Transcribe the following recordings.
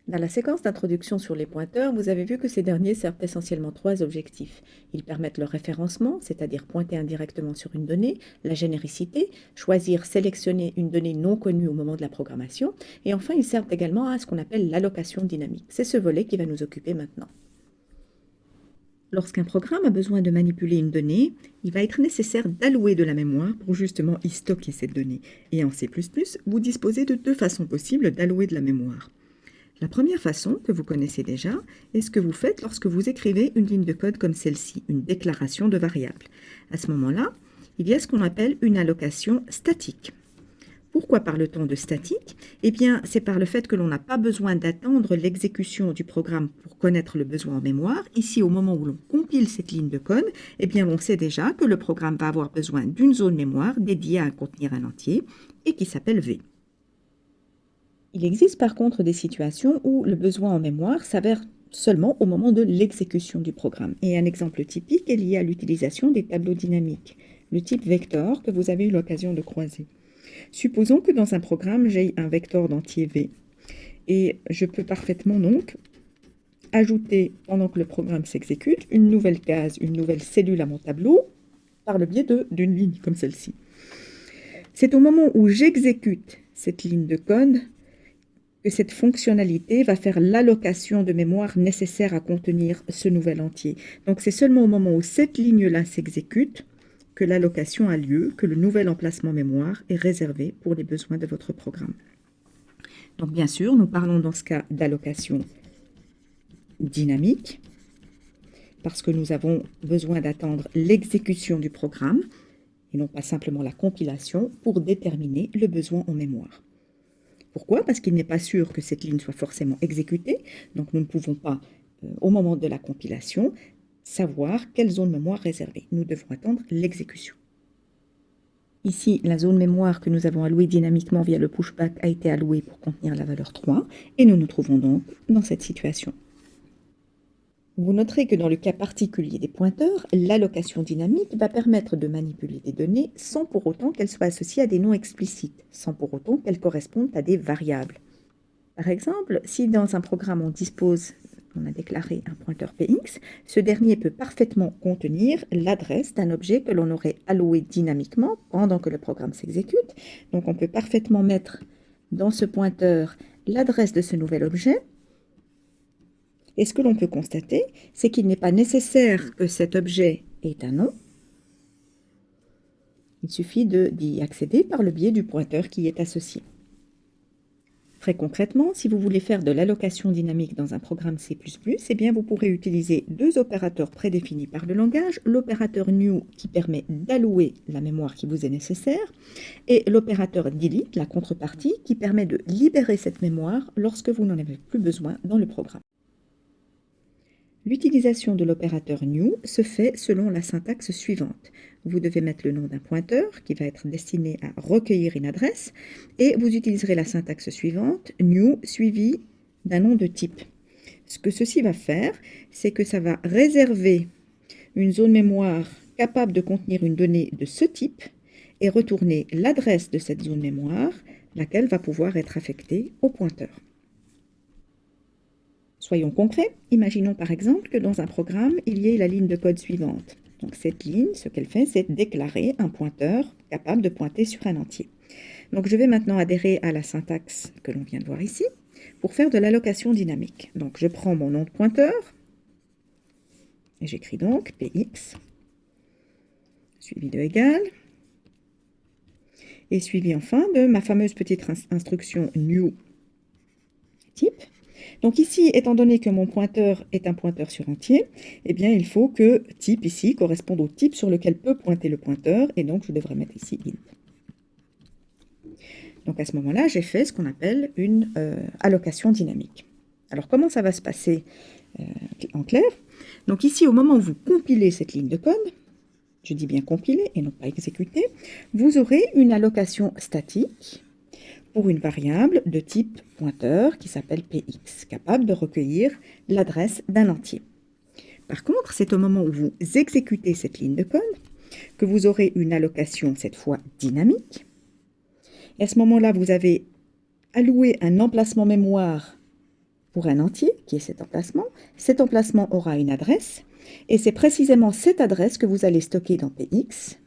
Dans la séquence d'introduction sur les pointeurs, vous avez vu que ces derniers servent essentiellement trois objectifs. Ils permettent le référencement, c'est-à-dire pointer indirectement sur une donnée, la généricité, choisir, sélectionner une donnée non connue au moment de la programmation, et enfin ils servent également à ce qu'on appelle l'allocation dynamique. C'est ce volet qui va nous occuper maintenant. Lorsqu'un programme a besoin de manipuler une donnée, il va être nécessaire d'allouer de la mémoire pour justement y stocker cette donnée. Et en C++, vous disposez de deux façons possibles d'allouer de la mémoire. La première façon, que vous connaissez déjà, est ce que vous faites lorsque vous écrivez une ligne de code comme celle-ci, une déclaration de variable. À ce moment-là, il y a ce qu'on appelle une allocation statique. Pourquoi parle-t-on de statique? Eh bien, c'est par le fait que l'on n'a pas besoin d'attendre l'exécution du programme pour connaître le besoin en mémoire. Ici, au moment où l'on compile cette ligne de code, eh bien, on sait déjà que le programme va avoir besoin d'une zone mémoire dédiée à contenir un entier et qui s'appelle V. Il existe par contre des situations où le besoin en mémoire s'avère seulement au moment de l'exécution du programme. Et un exemple typique est lié à l'utilisation des tableaux dynamiques, le type vector que vous avez eu l'occasion de croiser. Supposons que dans un programme, j'ai un vecteur d'entier V. Et je peux parfaitement donc ajouter, pendant que le programme s'exécute, une nouvelle case, une nouvelle cellule à mon tableau, par le biais d'une ligne comme celle-ci. C'est au moment où j'exécute cette ligne de code que cette fonctionnalité va faire l'allocation de mémoire nécessaire à contenir ce nouvel entier. Donc c'est seulement au moment où cette ligne-là s'exécute que l'allocation a lieu, que le nouvel emplacement mémoire est réservé pour les besoins de votre programme. Donc bien sûr, nous parlons dans ce cas d'allocation dynamique, parce que nous avons besoin d'attendre l'exécution du programme, et non pas simplement la compilation, pour déterminer le besoin en mémoire. Pourquoi? Parce qu'il n'est pas sûr que cette ligne soit forcément exécutée, donc nous ne pouvons pas, au moment de la compilation, savoir quelle zone mémoire réserver. Nous devons attendre l'exécution. Ici, la zone mémoire que nous avons allouée dynamiquement via le pushback a été allouée pour contenir la valeur 3, et nous nous trouvons donc dans cette situation. Vous noterez que dans le cas particulier des pointeurs, l'allocation dynamique va permettre de manipuler des données sans pour autant qu'elles soient associées à des noms explicites, sans pour autant qu'elles correspondent à des variables. Par exemple, si dans un programme on a déclaré un pointeur px, ce dernier peut parfaitement contenir l'adresse d'un objet que l'on aurait alloué dynamiquement pendant que le programme s'exécute. Donc on peut parfaitement mettre dans ce pointeur l'adresse de ce nouvel objet. Et ce que l'on peut constater, c'est qu'il n'est pas nécessaire que cet objet ait un nom. Il suffit d'y accéder par le biais du pointeur qui est associé. Très concrètement, si vous voulez faire de l'allocation dynamique dans un programme C++, eh bien vous pourrez utiliser deux opérateurs prédéfinis par le langage, l'opérateur new qui permet d'allouer la mémoire qui vous est nécessaire, et l'opérateur delete, la contrepartie, qui permet de libérer cette mémoire lorsque vous n'en avez plus besoin dans le programme. L'utilisation de l'opérateur new se fait selon la syntaxe suivante. Vous devez mettre le nom d'un pointeur qui va être destiné à recueillir une adresse et vous utiliserez la syntaxe suivante, new suivi d'un nom de type. Ce que ceci va faire, c'est que ça va réserver une zone mémoire capable de contenir une donnée de ce type et retourner l'adresse de cette zone mémoire, laquelle va pouvoir être affectée au pointeur. Soyons concrets, imaginons par exemple que dans un programme, il y ait la ligne de code suivante. Donc cette ligne, ce qu'elle fait, c'est déclarer un pointeur capable de pointer sur un entier. Donc je vais maintenant adhérer à la syntaxe que l'on vient de voir ici pour faire de l'allocation dynamique. Donc je prends mon nom de pointeur et j'écris donc px suivi de égal et suivi enfin de ma fameuse petite instruction new type. Donc ici, étant donné que mon pointeur est un pointeur sur entier, eh bien il faut que type ici corresponde au type sur lequel peut pointer le pointeur, et donc je devrais mettre ici int. Donc à ce moment-là, j'ai fait ce qu'on appelle une allocation dynamique. Alors comment ça va se passer en clair? Donc ici, au moment où vous compilez cette ligne de code, je dis bien compiler et non pas exécuter, vous aurez une allocation statique pour une variable de type pointeur qui s'appelle px, capable de recueillir l'adresse d'un entier. Par contre, c'est au moment où vous exécutez cette ligne de code que vous aurez une allocation, cette fois dynamique. Et à ce moment-là, vous avez alloué un emplacement mémoire pour un entier, qui est cet emplacement. Cet emplacement aura une adresse, et c'est précisément cette adresse que vous allez stocker dans Px,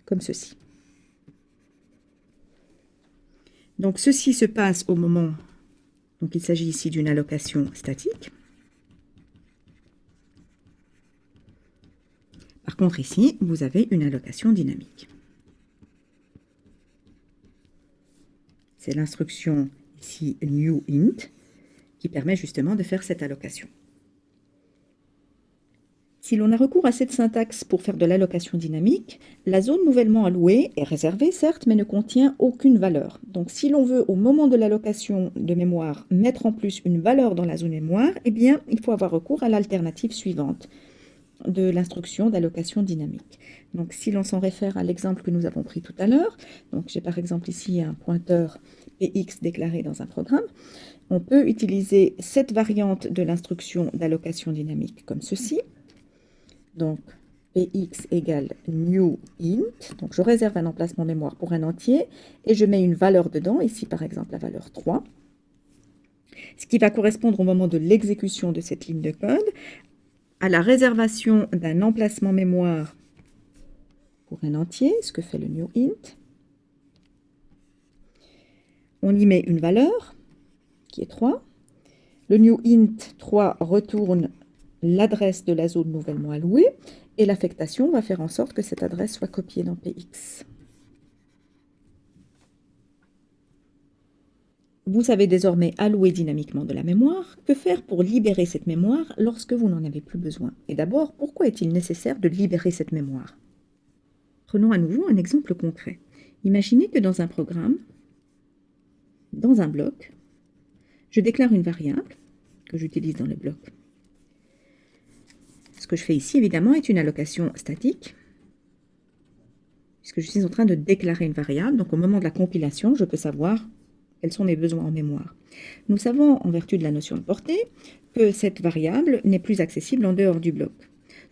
comme ceci. Donc ceci se passe au moment, donc il s'agit ici d'une allocation statique. Par contre ici, vous avez une allocation dynamique. C'est l'instruction ici new int qui permet justement de faire cette allocation. Si l'on a recours à cette syntaxe pour faire de l'allocation dynamique, la zone nouvellement allouée est réservée certes, mais ne contient aucune valeur. Donc si l'on veut au moment de l'allocation de mémoire mettre en plus une valeur dans la zone mémoire, eh bien il faut avoir recours à l'alternative suivante de l'instruction d'allocation dynamique. Donc si l'on s'en réfère à l'exemple que nous avons pris tout à l'heure, donc j'ai par exemple ici un pointeur px déclaré dans un programme, on peut utiliser cette variante de l'instruction d'allocation dynamique comme ceci. Donc px égale new int, donc je réserve un emplacement mémoire pour un entier et je mets une valeur dedans, ici par exemple la valeur 3, ce qui va correspondre au moment de l'exécution de cette ligne de code à la réservation d'un emplacement mémoire pour un entier, ce que fait le new int. On y met une valeur qui est 3. Le new int 3 retourne l'adresse de la zone nouvellement allouée et l'affectation va faire en sorte que cette adresse soit copiée dans Px. Vous savez désormais allouer dynamiquement de la mémoire. Que faire pour libérer cette mémoire lorsque vous n'en avez plus besoin? Et d'abord, pourquoi est-il nécessaire de libérer cette mémoire? Prenons à nouveau un exemple concret. Imaginez que dans un programme, dans un bloc, je déclare une variable que j'utilise dans le bloc. Ce que je fais ici, évidemment, est une allocation statique, puisque je suis en train de déclarer une variable. Donc, au moment de la compilation, je peux savoir quels sont mes besoins en mémoire. Nous savons, en vertu de la notion de portée, que cette variable n'est plus accessible en dehors du bloc.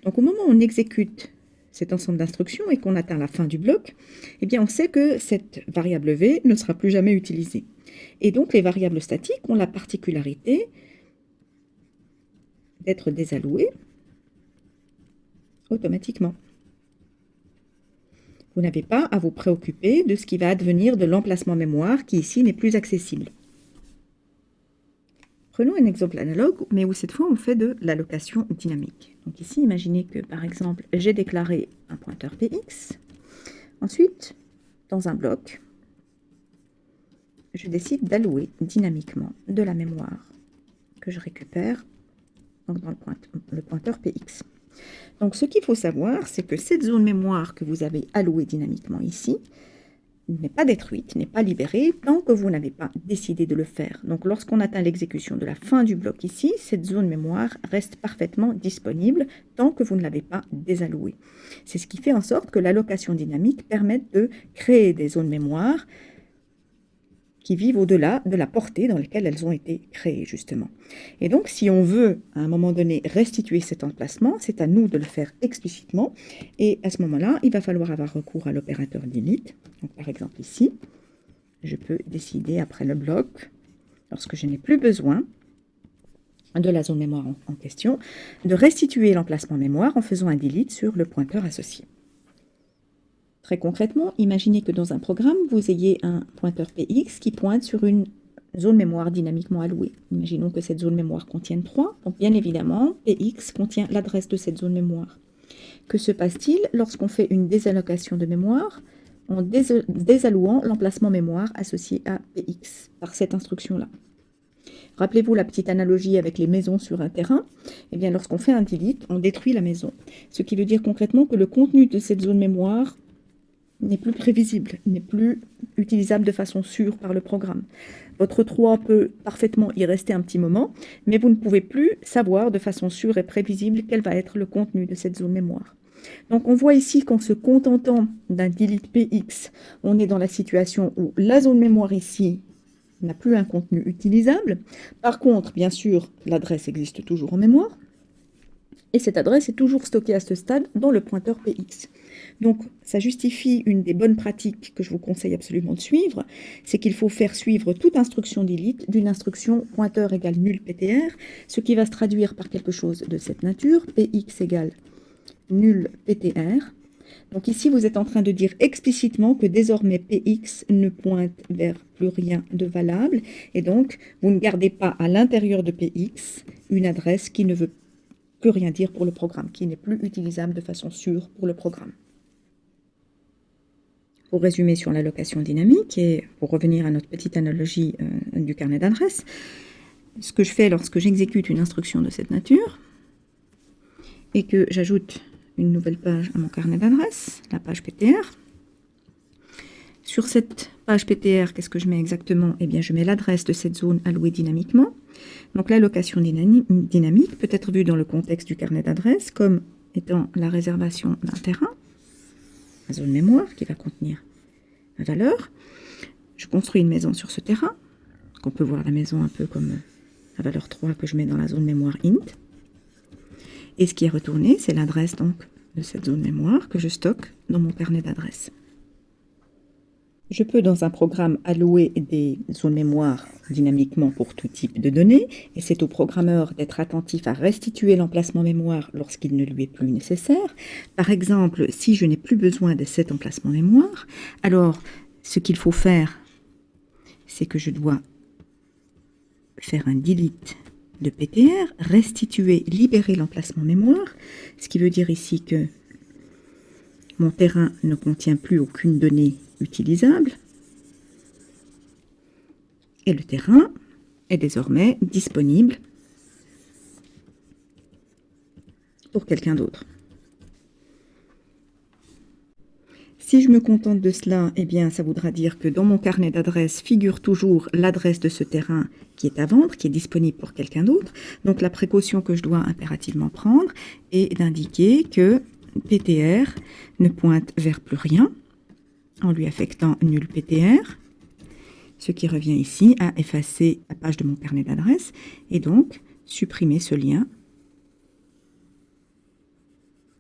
Donc, au moment où on exécute cet ensemble d'instructions et qu'on atteint la fin du bloc, eh bien, on sait que cette variable v ne sera plus jamais utilisée. Et donc, les variables statiques ont la particularité d'être désallouées automatiquement. Vous n'avez pas à vous préoccuper de ce qui va advenir de l'emplacement mémoire qui ici n'est plus accessible. Prenons un exemple analogue, mais où cette fois on fait de l'allocation dynamique. Donc ici, imaginez que par exemple, j'ai déclaré un pointeur px. Ensuite, dans un bloc, je décide d'allouer dynamiquement de la mémoire que je récupère dans le pointeur px. Donc ce qu'il faut savoir, c'est que cette zone mémoire que vous avez allouée dynamiquement ici n'est pas détruite, n'est pas libérée, tant que vous n'avez pas décidé de le faire. Donc lorsqu'on atteint l'exécution de la fin du bloc ici, cette zone mémoire reste parfaitement disponible tant que vous ne l'avez pas désallouée. C'est ce qui fait en sorte que l'allocation dynamique permet de créer des zones mémoire qui vivent au-delà de la portée dans laquelle elles ont été créées, justement. Et donc, si on veut, à un moment donné, restituer cet emplacement, c'est à nous de le faire explicitement. Et à ce moment-là, il va falloir avoir recours à l'opérateur delete. Donc, par exemple, ici, je peux décider, après le bloc, lorsque je n'ai plus besoin de la zone mémoire en question, de restituer l'emplacement mémoire en faisant un delete sur le pointeur associé. Très concrètement, imaginez que dans un programme, vous ayez un pointeur px qui pointe sur une zone mémoire dynamiquement allouée. Imaginons que cette zone mémoire contienne 3. Donc bien évidemment, px contient l'adresse de cette zone mémoire. Que se passe-t-il lorsqu'on fait une désallocation de mémoire en désallouant l'emplacement mémoire associé à px par cette instruction-là? Rappelez-vous la petite analogie avec les maisons sur un terrain. Eh bien, lorsqu'on fait un delete, on détruit la maison. Ce qui veut dire concrètement que le contenu de cette zone mémoire n'est plus prévisible, n'est plus utilisable de façon sûre par le programme. Votre 3 peut parfaitement y rester un petit moment, mais vous ne pouvez plus savoir de façon sûre et prévisible quel va être le contenu de cette zone mémoire. Donc on voit ici qu'en se contentant d'un delete px, on est dans la situation où la zone mémoire ici n'a plus un contenu utilisable. Par contre, bien sûr, l'adresse existe toujours en mémoire, et cette adresse est toujours stockée à ce stade dans le pointeur px. Donc, ça justifie une des bonnes pratiques que je vous conseille absolument de suivre, c'est qu'il faut faire suivre toute instruction delete d'une instruction pointeur égale nul PTR, ce qui va se traduire par quelque chose de cette nature, px égale nul PTR. Donc ici, vous êtes en train de dire explicitement que désormais px ne pointe vers plus rien de valable, et donc vous ne gardez pas à l'intérieur de px une adresse qui ne veut plus rien dire pour le programme, qui n'est plus utilisable de façon sûre pour le programme. Pour résumer sur l'allocation dynamique, et pour revenir à notre petite analogie du carnet d'adresses, ce que je fais lorsque j'exécute une instruction de cette nature, et que j'ajoute une nouvelle page à mon carnet d'adresses, la page PTR. Sur cette page PTR, qu'est-ce que je mets exactement? Eh bien, je mets l'adresse de cette zone allouée dynamiquement. Donc, l'allocation dynamique peut être vue dans le contexte du carnet d'adresses comme étant la réservation d'un terrain, la zone mémoire qui va contenir la valeur. Je construis une maison sur ce terrain. On peut voir la maison un peu comme la valeur 3 que je mets dans la zone mémoire int. Et ce qui est retourné, c'est l'adresse donc de cette zone mémoire que je stocke dans mon carnet d'adresses. Je peux dans un programme allouer des zones mémoire dynamiquement pour tout type de données, et c'est au programmeur d'être attentif à restituer l'emplacement mémoire lorsqu'il ne lui est plus nécessaire. Par exemple, si je n'ai plus besoin de cet emplacement mémoire, alors ce qu'il faut faire, c'est que je dois faire un delete de PTR, restituer, libérer l'emplacement mémoire, ce qui veut dire ici que mon terrain ne contient plus aucune donnée utilisable, et le terrain est désormais disponible pour quelqu'un d'autre. Si je me contente de cela, eh bien, ça voudra dire que dans mon carnet d'adresses figure toujours l'adresse de ce terrain qui est à vendre, qui est disponible pour quelqu'un d'autre. Donc, la précaution que je dois impérativement prendre est d'indiquer que PTR ne pointe vers plus rien en lui affectant nul PTR, ce qui revient ici à effacer la page de mon carnet d'adresses et donc supprimer ce lien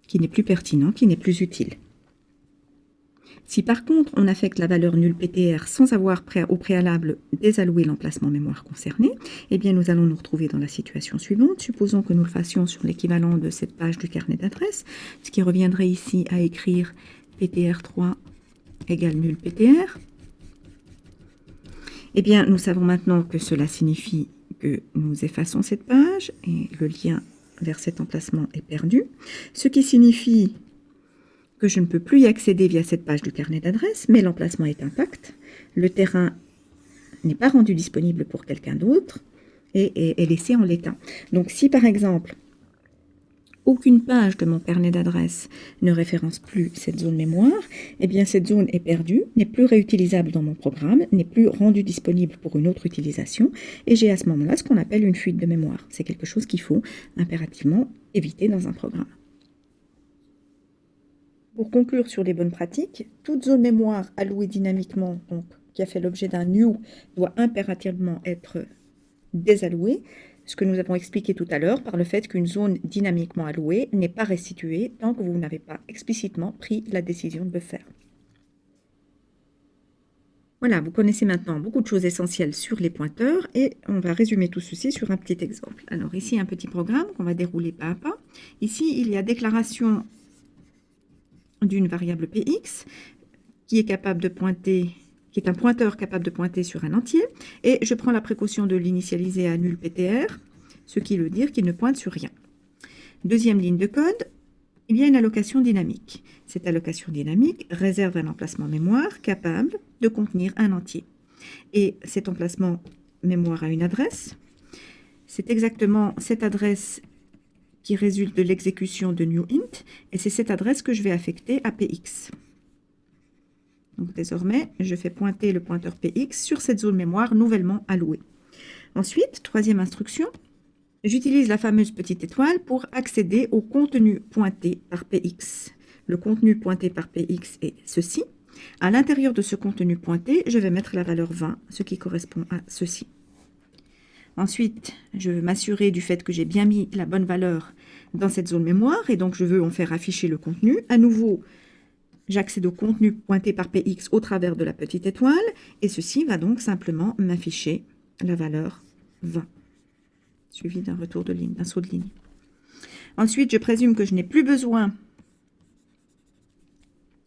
qui n'est plus pertinent, qui n'est plus utile. Si par contre on affecte la valeur nul PTR sans avoir au préalable désalloué l'emplacement mémoire concerné, eh bien nous allons nous retrouver dans la situation suivante. Supposons que nous le fassions sur l'équivalent de cette page du carnet d'adresse, ce qui reviendrait ici à écrire PTR3 égale nul PTR. Eh bien nous savons maintenant que cela signifie que nous effaçons cette page et le lien vers cet emplacement est perdu, ce qui signifie que je ne peux plus y accéder via cette page du carnet d'adresse, mais l'emplacement est intact, le terrain n'est pas rendu disponible pour quelqu'un d'autre et est laissé en l'état. Donc si par exemple, aucune page de mon carnet d'adresse ne référence plus cette zone mémoire, eh bien cette zone est perdue, n'est plus réutilisable dans mon programme, n'est plus rendue disponible pour une autre utilisation, et j'ai à ce moment-là ce qu'on appelle une fuite de mémoire. C'est quelque chose qu'il faut impérativement éviter dans un programme. Pour conclure sur les bonnes pratiques, toute zone mémoire allouée dynamiquement, donc qui a fait l'objet d'un new, doit impérativement être désallouée, ce que nous avons expliqué tout à l'heure par le fait qu'une zone dynamiquement allouée n'est pas restituée tant que vous n'avez pas explicitement pris la décision de le faire. Voilà, vous connaissez maintenant beaucoup de choses essentielles sur les pointeurs et on va résumer tout ceci sur un petit exemple. Alors ici, un petit programme qu'on va dérouler pas à pas. Ici, il y a déclaration d'une variable px qui est capable de pointer, qui est un pointeur capable de pointer sur un entier, et je prends la précaution de l'initialiser à nul PTR, ce qui veut dire qu'il ne pointe sur rien. Deuxième ligne de code, il y a une allocation dynamique. Cette allocation dynamique réserve un emplacement mémoire capable de contenir un entier. Et cet emplacement mémoire a une adresse. C'est exactement cette adresse qui résulte de l'exécution de newInt, et c'est cette adresse que je vais affecter à px. Donc désormais, je fais pointer le pointeur px sur cette zone mémoire nouvellement allouée. Ensuite, troisième instruction, j'utilise la fameuse petite étoile pour accéder au contenu pointé par px. Le contenu pointé par px est ceci. À l'intérieur de ce contenu pointé, je vais mettre la valeur 20, ce qui correspond à ceci. Ensuite, je veux m'assurer du fait que j'ai bien mis la bonne valeur dans cette zone mémoire et donc je veux en faire afficher le contenu. À nouveau, J'accède au contenu pointé par Px au travers de la petite étoile, et ceci va donc simplement m'afficher la valeur 20, suivi d'un retour de ligne, d'un saut de ligne. Ensuite, je présume que je n'ai plus besoin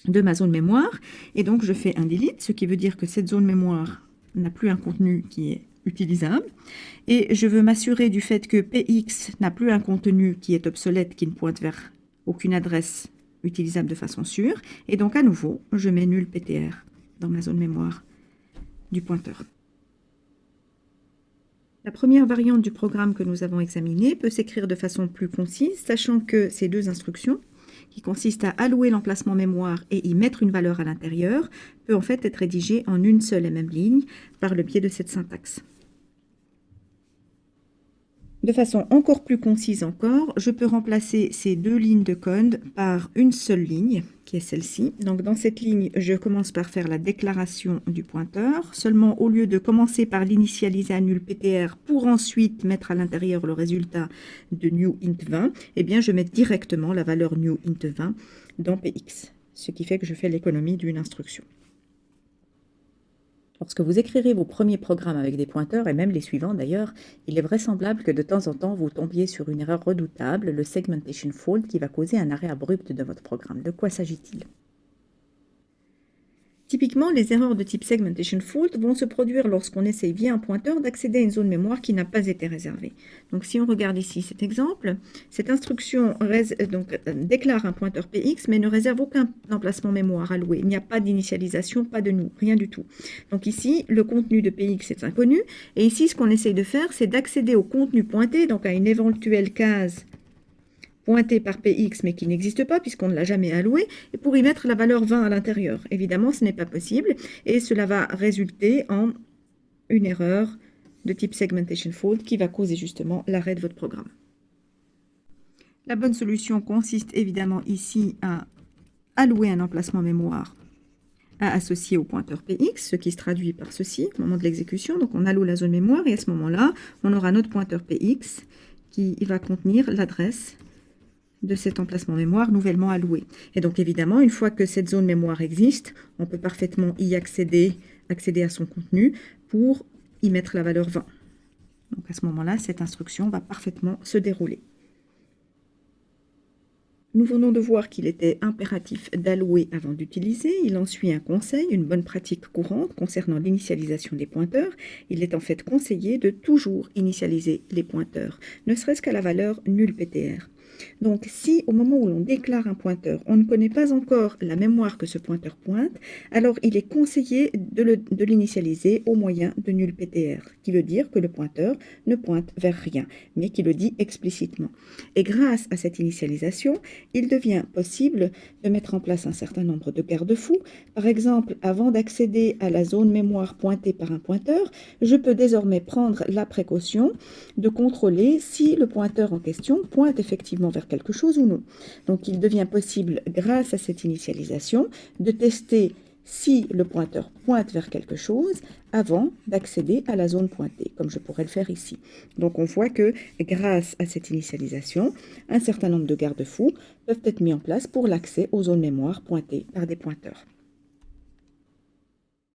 de ma zone mémoire, et donc je fais un delete, ce qui veut dire que cette zone mémoire n'a plus un contenu qui est utilisable, et je veux m'assurer du fait que Px n'a plus un contenu qui est obsolète, qui ne pointe vers aucune adresse utilisable de façon sûre, et donc à nouveau, je mets nul PTR dans ma zone mémoire du pointeur. La première variante du programme que nous avons examiné peut s'écrire de façon plus concise, sachant que ces deux instructions, qui consistent à allouer l'emplacement mémoire et y mettre une valeur à l'intérieur, peut en fait être rédigée en une seule et même ligne par le biais de cette syntaxe. De façon encore plus concise encore, je peux remplacer ces deux lignes de code par une seule ligne, qui est celle-ci. Donc dans cette ligne, je commence par faire la déclaration du pointeur. Seulement, au lieu de commencer par l'initialiser à nul PTR pour ensuite mettre à l'intérieur le résultat de newInt20, eh bien je mets directement la valeur newInt20 dans Px, ce qui fait que je fais l'économie d'une instruction. Lorsque vous écrirez vos premiers programmes avec des pointeurs, et même les suivants d'ailleurs, il est vraisemblable que de temps en temps vous tombiez sur une erreur redoutable, le segmentation fault, qui va causer un arrêt abrupt de votre programme. De quoi s'agit-il? Typiquement, les erreurs de type segmentation fault vont se produire lorsqu'on essaye via un pointeur d'accéder à une zone mémoire qui n'a pas été réservée. Donc si on regarde ici cet exemple, cette instruction déclare un pointeur Px mais ne réserve aucun emplacement mémoire alloué. Il n'y a pas d'initialisation, pas de nous, rien du tout. Donc ici, le contenu de Px est inconnu, et ici ce qu'on essaye de faire, c'est d'accéder au contenu pointé, donc à une éventuelle case pointé par Px, mais qui n'existe pas puisqu'on ne l'a jamais alloué, et pour y mettre la valeur 20 à l'intérieur. Évidemment, ce n'est pas possible, et cela va résulter en une erreur de type segmentation fault qui va causer justement l'arrêt de votre programme. La bonne solution consiste évidemment ici à allouer un emplacement mémoire à associer au pointeur Px, ce qui se traduit par ceci au moment de l'exécution. Donc on alloue la zone mémoire, et à ce moment-là, on aura notre pointeur Px qui va contenir l'adresse de cet emplacement mémoire nouvellement alloué. Et donc évidemment, une fois que cette zone mémoire existe, on peut parfaitement y accéder à son contenu pour y mettre la valeur 20. Donc à ce moment-là, cette instruction va parfaitement se dérouler. Nous venons de voir qu'il était impératif d'allouer avant d'utiliser. Il en suit un conseil, une bonne pratique courante concernant l'initialisation des pointeurs. Il est en fait conseillé de toujours initialiser les pointeurs, ne serait-ce qu'à la valeur nul PTR. Donc si au moment où l'on déclare un pointeur, on ne connaît pas encore la mémoire que ce pointeur pointe, alors il est conseillé de l'initialiser au moyen de nul PTR, qui veut dire que le pointeur ne pointe vers rien, mais qui le dit explicitement. Et grâce à cette initialisation, il devient possible de mettre en place un certain nombre de garde-fous. Par exemple, avant d'accéder à la zone mémoire pointée par un pointeur, je peux désormais prendre la précaution de contrôler si le pointeur en question pointe effectivement vers quelque chose ou non. Donc il devient possible, grâce à cette initialisation, de tester si le pointeur pointe vers quelque chose avant d'accéder à la zone pointée, comme je pourrais le faire ici. Donc on voit que grâce à cette initialisation, un certain nombre de garde-fous peuvent être mis en place pour l'accès aux zones mémoire pointées par des pointeurs.